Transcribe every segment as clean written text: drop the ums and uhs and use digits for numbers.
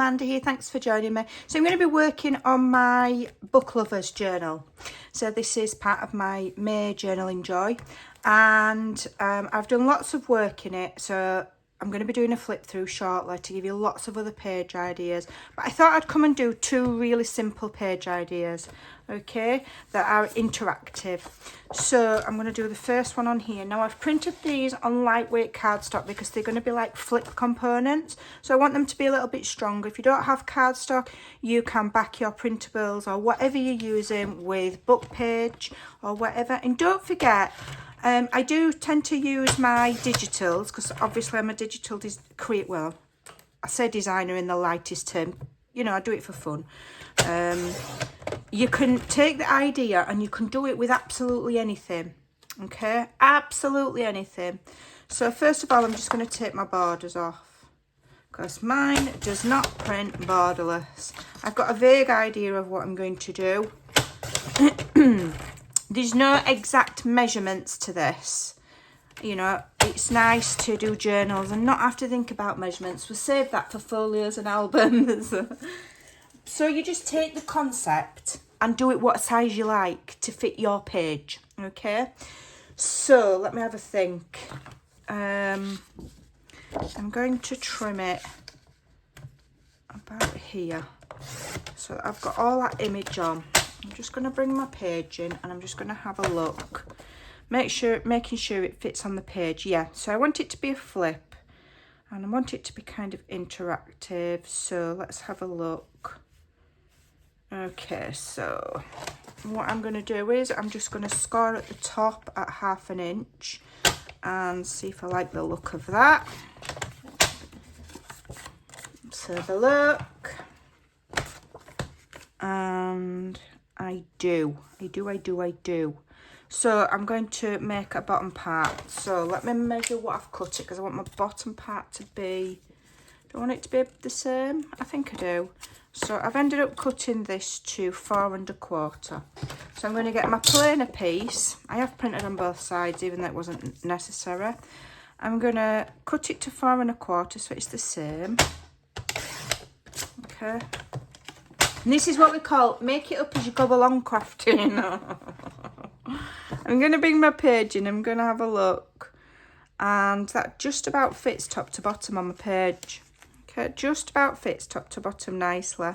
Amanda here, thanks for joining me. So I'm going to be working on my book lovers journal. So this is part of my May journaling joy, and I've done lots of work in it, so I'm going to be doing a flip through shortly to give you lots of other page ideas. But I thought I'd come and do 2 really simple page ideas, okay, that are interactive. So I'm going to do the first one on here. Now I've printed these on lightweight cardstock because they're going to be like flip components. So I want them to be a little bit stronger. If you don't have cardstock, you can back your printables or whatever you're using with book page or whatever. And don't forget, I do tend to use my digitals because obviously I'm a digital well, I say designer in the lightest term. You know, I do it for fun. You can take the idea and you can do it with absolutely anything. Okay, absolutely anything. So first of all, I'm just going to take my borders off because mine does not print borderless. I've got a vague idea of what I'm going to do. There's no exact measurements to this. You know, it's nice to do journals and not have to think about measurements. We'll save that for folios and albums. So you just take the concept and do it what size you like to fit your page, okay? So let me have a think. I'm going to trim it about here. So I've got all that image on. I'm just going to bring my page in and I'm just going to have a look. Making sure it fits on the page. Yeah, so I want it to be a flip and I want it to be kind of interactive. So let's have a look. Okay, so what I'm going to do is I'm just going to score at the top at 1/2 inch and see if I like the look of that. Let's have a look. And I do. So I'm going to make a bottom part. So let me measure what I've cut it because I want my bottom part to be, do I want it to be the same? I think I do. So I've ended up cutting this to 4 1/4. So I'm going to get my plainer piece. I have printed on both sides even though it wasn't necessary. I'm going to cut it to 4 1/4 so it's the same. Okay. And this is what we call make it up as you go along crafting. I'm going to bring my page in, I'm going to have a look. And that just about fits top to bottom on my page. Okay, just about fits top to bottom nicely.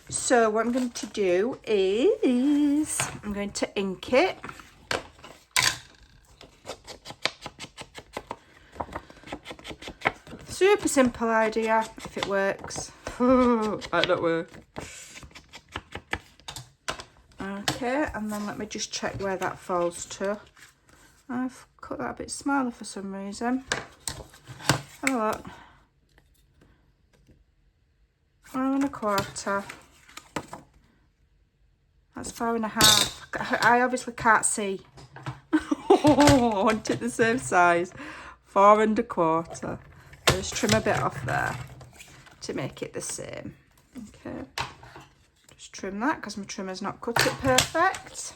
So what I'm going to do is I'm going to ink it. Super simple idea if it works. Might not work. Okay, and then let me just check where that falls to. I've cut that a bit smaller for some reason. Have a look. 4 1/4. That's 4 1/2. I obviously can't see. I want it the same size. 4 1/4. I'll just trim a bit off there to make it the same. Okay. Just trim that because my trimmer's not cut it perfect.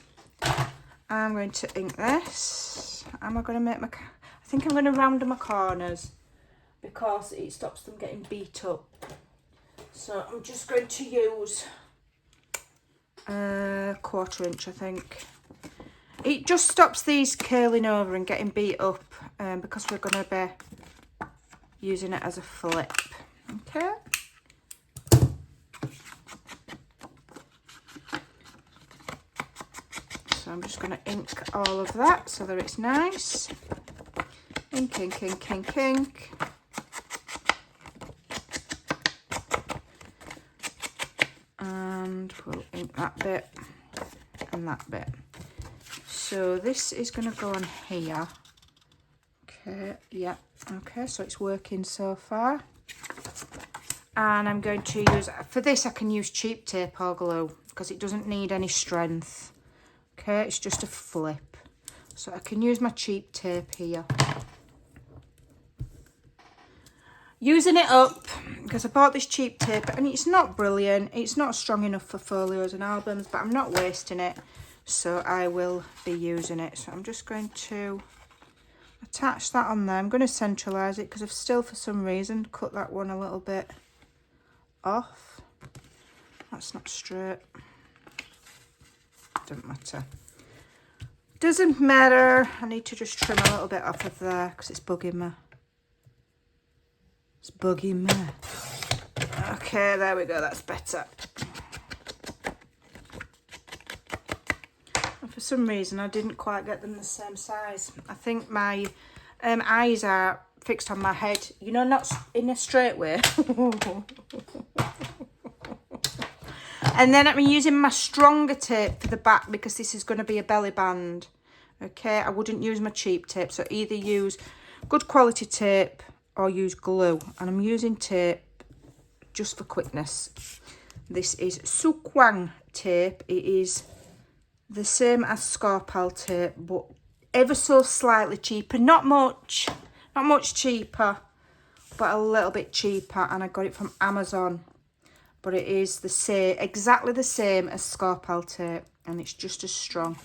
I'm going to ink this. Am I going to make my... I think I'm going to round my corners because it stops them getting beat up. So I'm just going to use a 1/4 inch, I think. It just stops these curling over and getting beat up because we're going to be using it as a flip. Okay. So I'm just going to ink all of that so that it's nice. Ink, ink, ink, ink, ink. And we'll ink that bit and that bit. So this is going to go on here. Okay, yeah, okay, so it's working so far. And I'm going to use, for this I can use cheap tape or glue because it doesn't need any strength. Okay, it's just a flip. So I can use my cheap tape here. Using it up because I bought this cheap tape and it's not brilliant. It's not strong enough for folios and albums, but I'm not wasting it. So I will be using it. So I'm just going to attach that on there. I'm going to centralise it because I've still for some reason cut that one a little bit off. That's not straight. Doesn't matter. Doesn't matter. I need to just trim a little bit off of there because it's bugging me. It's bugging me. Okay, there we go. That's better. And for some reason, I didn't quite get them the same size. I think my eyes are fixed on my head. You know, not in a straight way. And then I'm using my stronger tape for the back because this is going to be a belly band. Okay, I wouldn't use my cheap tape. So either use good quality tape or use glue. And I'm using tape just for quickness. This is Sukwang tape. It is the same as Scorpal tape, but ever so slightly cheaper. Not much cheaper, but a little bit cheaper. And I got it from Amazon. But it is the same, exactly the same as Scorpal tape, and it's just as strong.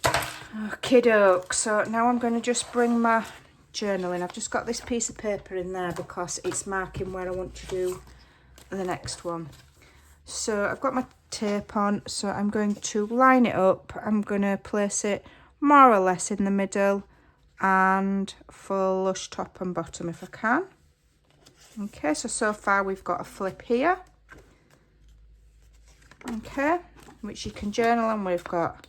Okie doke. So now I'm going to just bring my journal in. I've just got this piece of paper in there because it's marking where I want to do the next one. So I've got my tape on, so I'm going to line it up. I'm going to place it more or less in the middle and flush top and bottom if I can. Okay, so far we've got a flip here. Okay, which you can journal on. We've got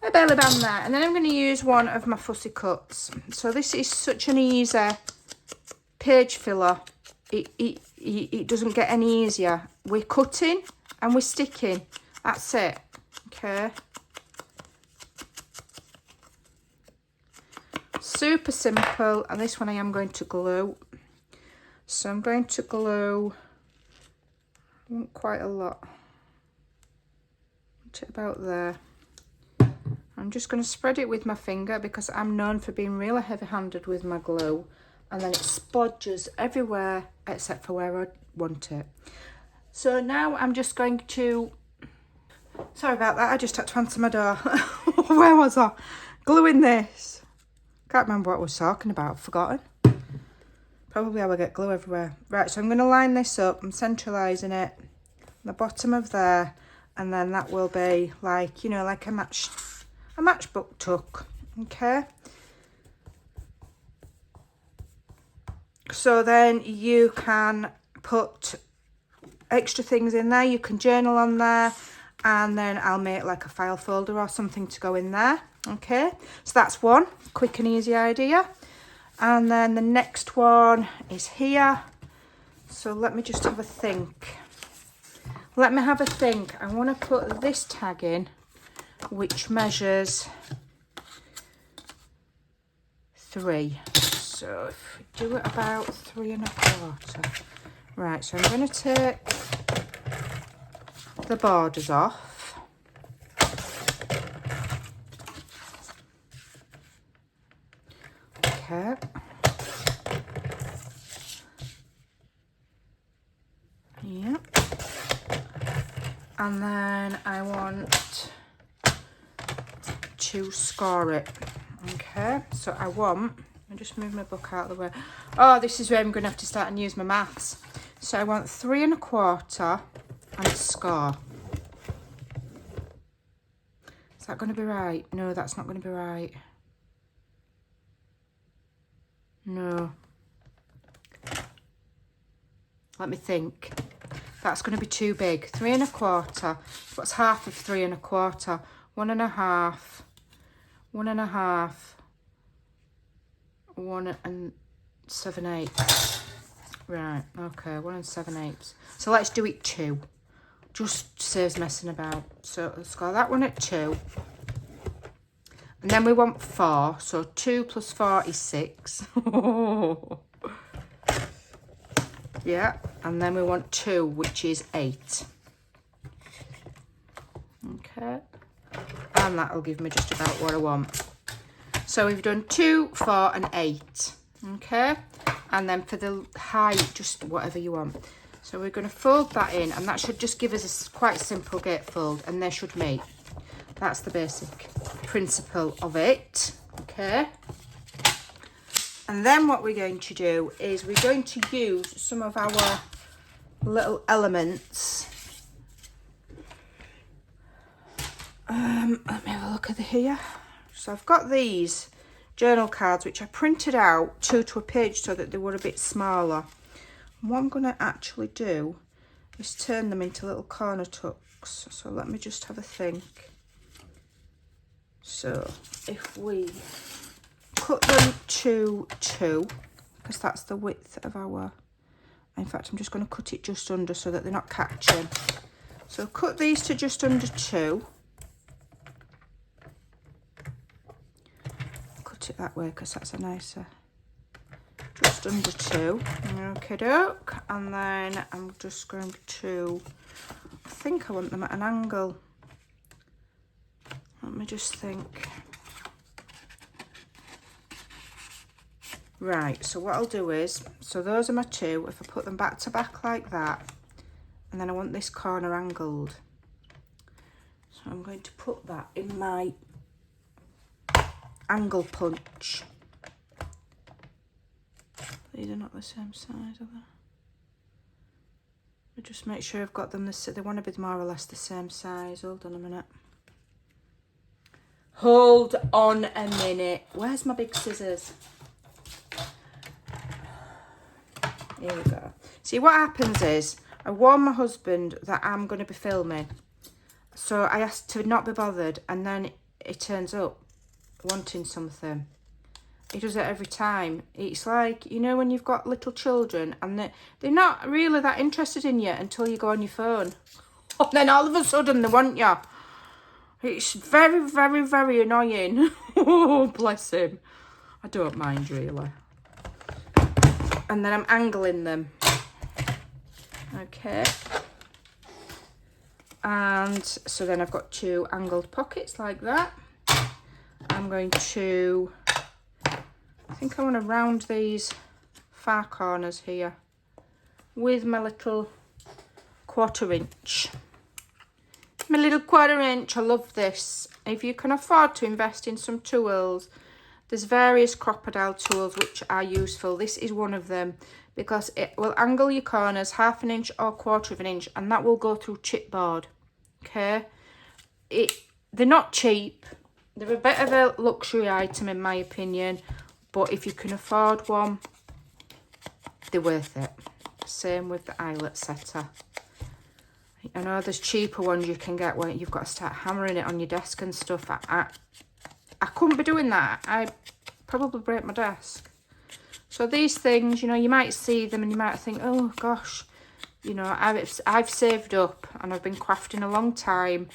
a belly band there. And then I'm going to use one of my fussy cuts. So this is such an easy page filler. It doesn't get any easier. We're cutting and we're sticking. That's it. Okay. Super simple. And this one I am going to glue. So I'm going to glue, I want quite a lot, to about there. I'm just going to spread it with my finger because I'm known for being really heavy-handed with my glue, and then it splodges everywhere except for where I want it. So now I'm just going to, sorry about that, I just had to answer my door. Where was I? Gluing this. Can't remember what I was talking about, I've forgotten. Probably how I get glue everywhere. Right, so I'm going to line this up. I'm centralising it. The bottom of there. And then that will be like, you know, like a matchbook tuck. Okay. So then you can put extra things in there. You can journal on there. And then I'll make like a file folder or something to go in there. Okay. So that's one quick and easy idea. And then the next one is here. So let me just have a think. I want to put this tag in, which measures 3. So if we do it about 3 1/4. Right, so I'm going to take the borders off. Okay. Yeah. And then I want to score it. Okay, so I'll just move my book out of the way. Oh, this is where I'm going to have to start and use my maths. So I want 3 1/4 and score. Is that going to be right? No, that's not going to be right. No. Let me think. That's going to be too big. 3 1/4. What's half of 3 1/4? 1 1/2. 1 1/2. 1 7/8. Right. Okay. 1 7/8. So let's do it 2. Just saves messing about. So let's go that one at 2. And then we want 4. So 2 plus 4 is 6. Yeah. And then we want 2, which is 8. Okay. And that'll give me just about what I want. So we've done 2, 4 and 8. Okay. And then for the height, just whatever you want. So we're going to fold that in, and that should just give us a quite simple gatefold, and they should meet. That's the basic principle of it. Okay. And then what we're going to do is we're going to use some of our little elements. Let me have a look at here. So I've got these journal cards which I printed out two to a page so that they were a bit smaller. And what I'm going to actually do is turn them into little corner tucks. So let me just have a think. So if we cut them to 2, because that's the width of our, in fact I'm just going to cut it just under so that they're not catching. So cut these to just under 2. Cut it that way because that's a nicer, just under 2. Okay doke. And then I'm just going to, I think I want them at an angle. Let me just think. Right, so what I'll do is, so those are my 2. If I put them back to back like that, and then I want this corner angled. So I'm going to put that in my angle punch. These are not the same size, are they? I'll just make sure I've got them, they want to be more or less the same size. Hold on a minute. Hold on a minute. Where's my big scissors? Here we go. See, what happens is, I warn my husband that I'm going to be filming. So I asked to not be bothered, and then it turns up wanting something. He does it every time. It's like, you know, when you've got little children and they're not really that interested in you until you go on your phone. And then all of a sudden they want you. It's very, very, very annoying. Oh, bless him. I don't mind, really. And then I'm angling them. Okay. And so then I've got 2 angled pockets like that. I'm going to, I think I want to round these far corners here with my little 1/4 inch. My little 1/4 inch, I love this. If you can afford to invest in some tools, there's various crocodile tools which are useful. This is one of them because it will angle your corners 1/2 inch or 1/4 inch, and that will go through chipboard. Okay, they're not cheap. They're a bit of a luxury item in my opinion, but if you can afford one, they're worth it. Same with the eyelet setter. I know there's cheaper ones you can get where you've got to start hammering it on your desk and stuff. I couldn't be doing that. I'd probably break my desk. So these things, you know, you might see them and you might think, oh gosh, you know, I've saved up and I've been crafting a long time,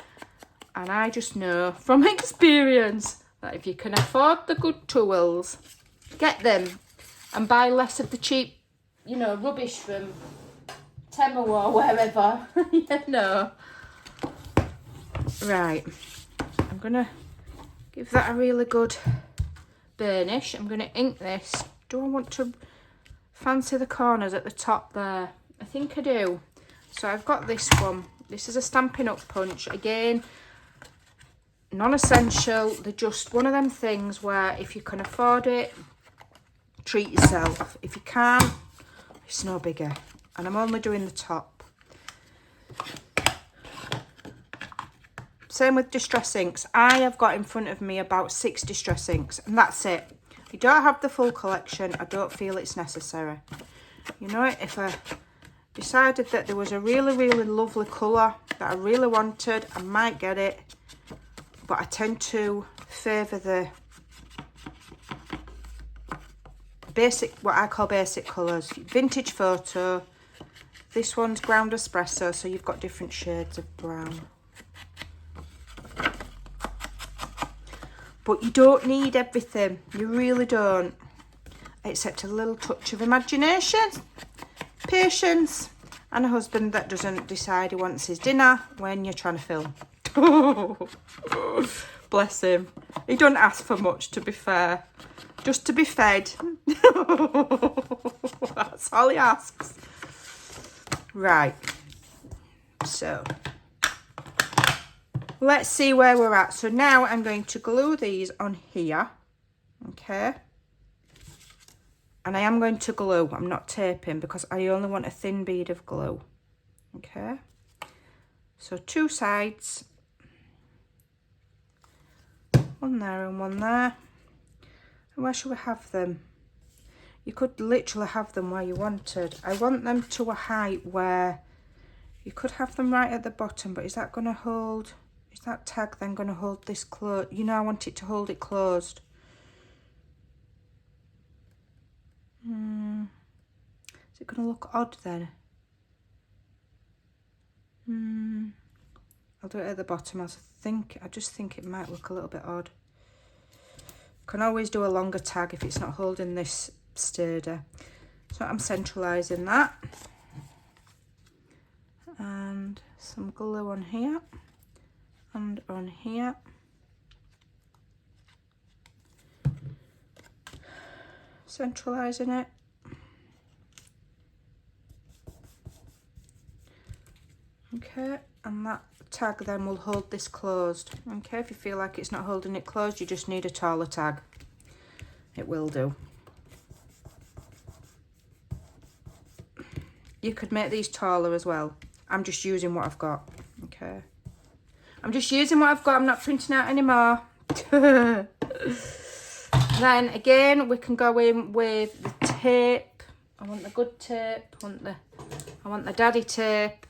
and I just know from experience that if you can afford the good tools, get them and buy less of the cheap, you know, rubbish from Temu or wherever. You know. Right, I'm gonna give that a really good burnish. I'm gonna ink this. Do I want to fancy the corners at the top there? I think I do. So I've got this one. This is a Stampin' Up punch. Again, non-essential. They're just one of them things where if you can afford it, treat yourself. If you can't, it's no bigger. And I'm only doing the top. Same with distress inks. I have got in front of me about 6 distress inks, and that's it. If you don't have the full collection, I don't feel it's necessary. You know, if I decided that there was a really, really lovely colour that I really wanted, I might get it. But I tend to favour the basic, what I call basic colours. Vintage Photo. This one's Ground Espresso, so you've got different shades of brown. But you don't need everything. You really don't. Except a little touch of imagination, patience, and a husband that doesn't decide he wants his dinner when you're trying to film. Bless him. He don't ask for much, to be fair. Just to be fed. That's all he asks. Right. So let's see where we're at. So now I'm going to glue these on here. Okay. And I am going to glue. I'm not taping because I only want a thin bead of glue. Okay. So 2 sides. One there and one there. And where should we have them? You could literally have them where you wanted. I want them to a height where you could have them right at the bottom, but is that going to hold, is that tag then going to hold this closed? You know, I want it to hold it closed. Is it going to look odd then? I'll do it at the bottom. I just think it might look a little bit odd. Can always do a longer tag if it's not holding this sturdy. So I'm centralising that. And some glue on here and on here. Centralising it. Okay, and that tag then will hold this closed. Okay, if you feel like it's not holding it closed, you just need a taller tag. It will do. You could make these taller as well. I'm just using what I've got. Okay. I'm just using what I've got. I'm not printing out anymore. Then again, we can go in with the tape. I want the good tape. I want the daddy tape.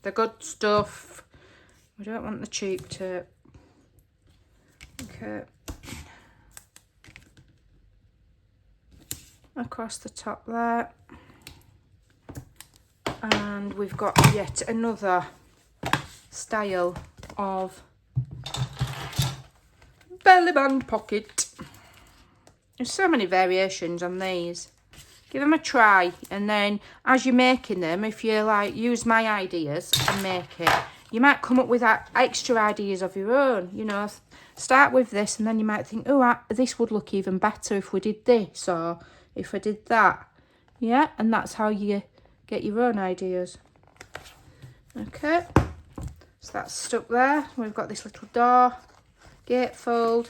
The good stuff. We don't want the cheap tape. Okay. Across the top there. And we've got yet another style of belly band pocket. There's so many variations on these. Give them a try, and then as you're making them, if you like use my ideas and make it, you might come up with extra ideas of your own. You know, start with this and then you might think, oh, this would look even better if we did this or if I did that. Yeah, and that's how you get your own ideas. Okay, so that's stuck there. We've got this little door, gatefold,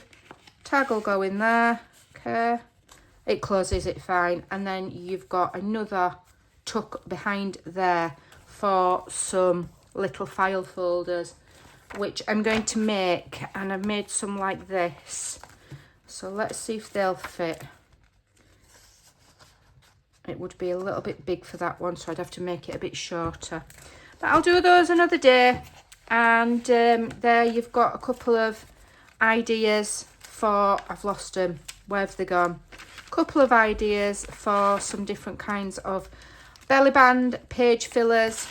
tag will go in there. Okay, it closes it fine, and then you've got another tuck behind there for some little file folders, which I'm going to make, and I've made some like this. So let's see if they'll fit. It would be a little bit big for that one, so I'd have to make it a bit shorter. But I'll do those another day. And there you've got a couple of ideas for, I've lost them, where have they gone? Couple of ideas for some different kinds of belly band, page fillers.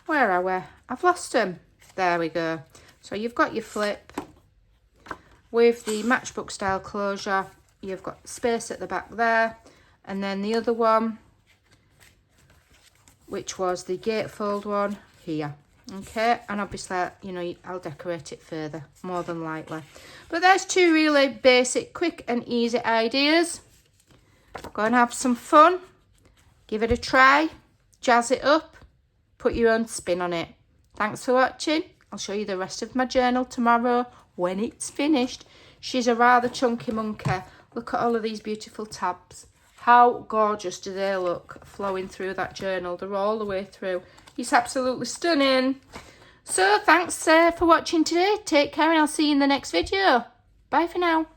Where are we? I've lost them. There we go. So you've got your flip with the matchbook style closure. You've got space at the back there. And then the other one, which was the gatefold one, here. Okay, and obviously, you know, I'll decorate it further, more than likely. But there's 2 really basic, quick and easy ideas. Go and have some fun. Give it a try. Jazz it up. Put your own spin on it. Thanks for watching. I'll show you the rest of my journal tomorrow when it's finished. She's a rather chunky monkey. Look at all of these beautiful tabs. How gorgeous do they look flowing through that journal? They're all the way through. It's absolutely stunning. So thanks for watching today. Take care and I'll see you in the next video. Bye for now.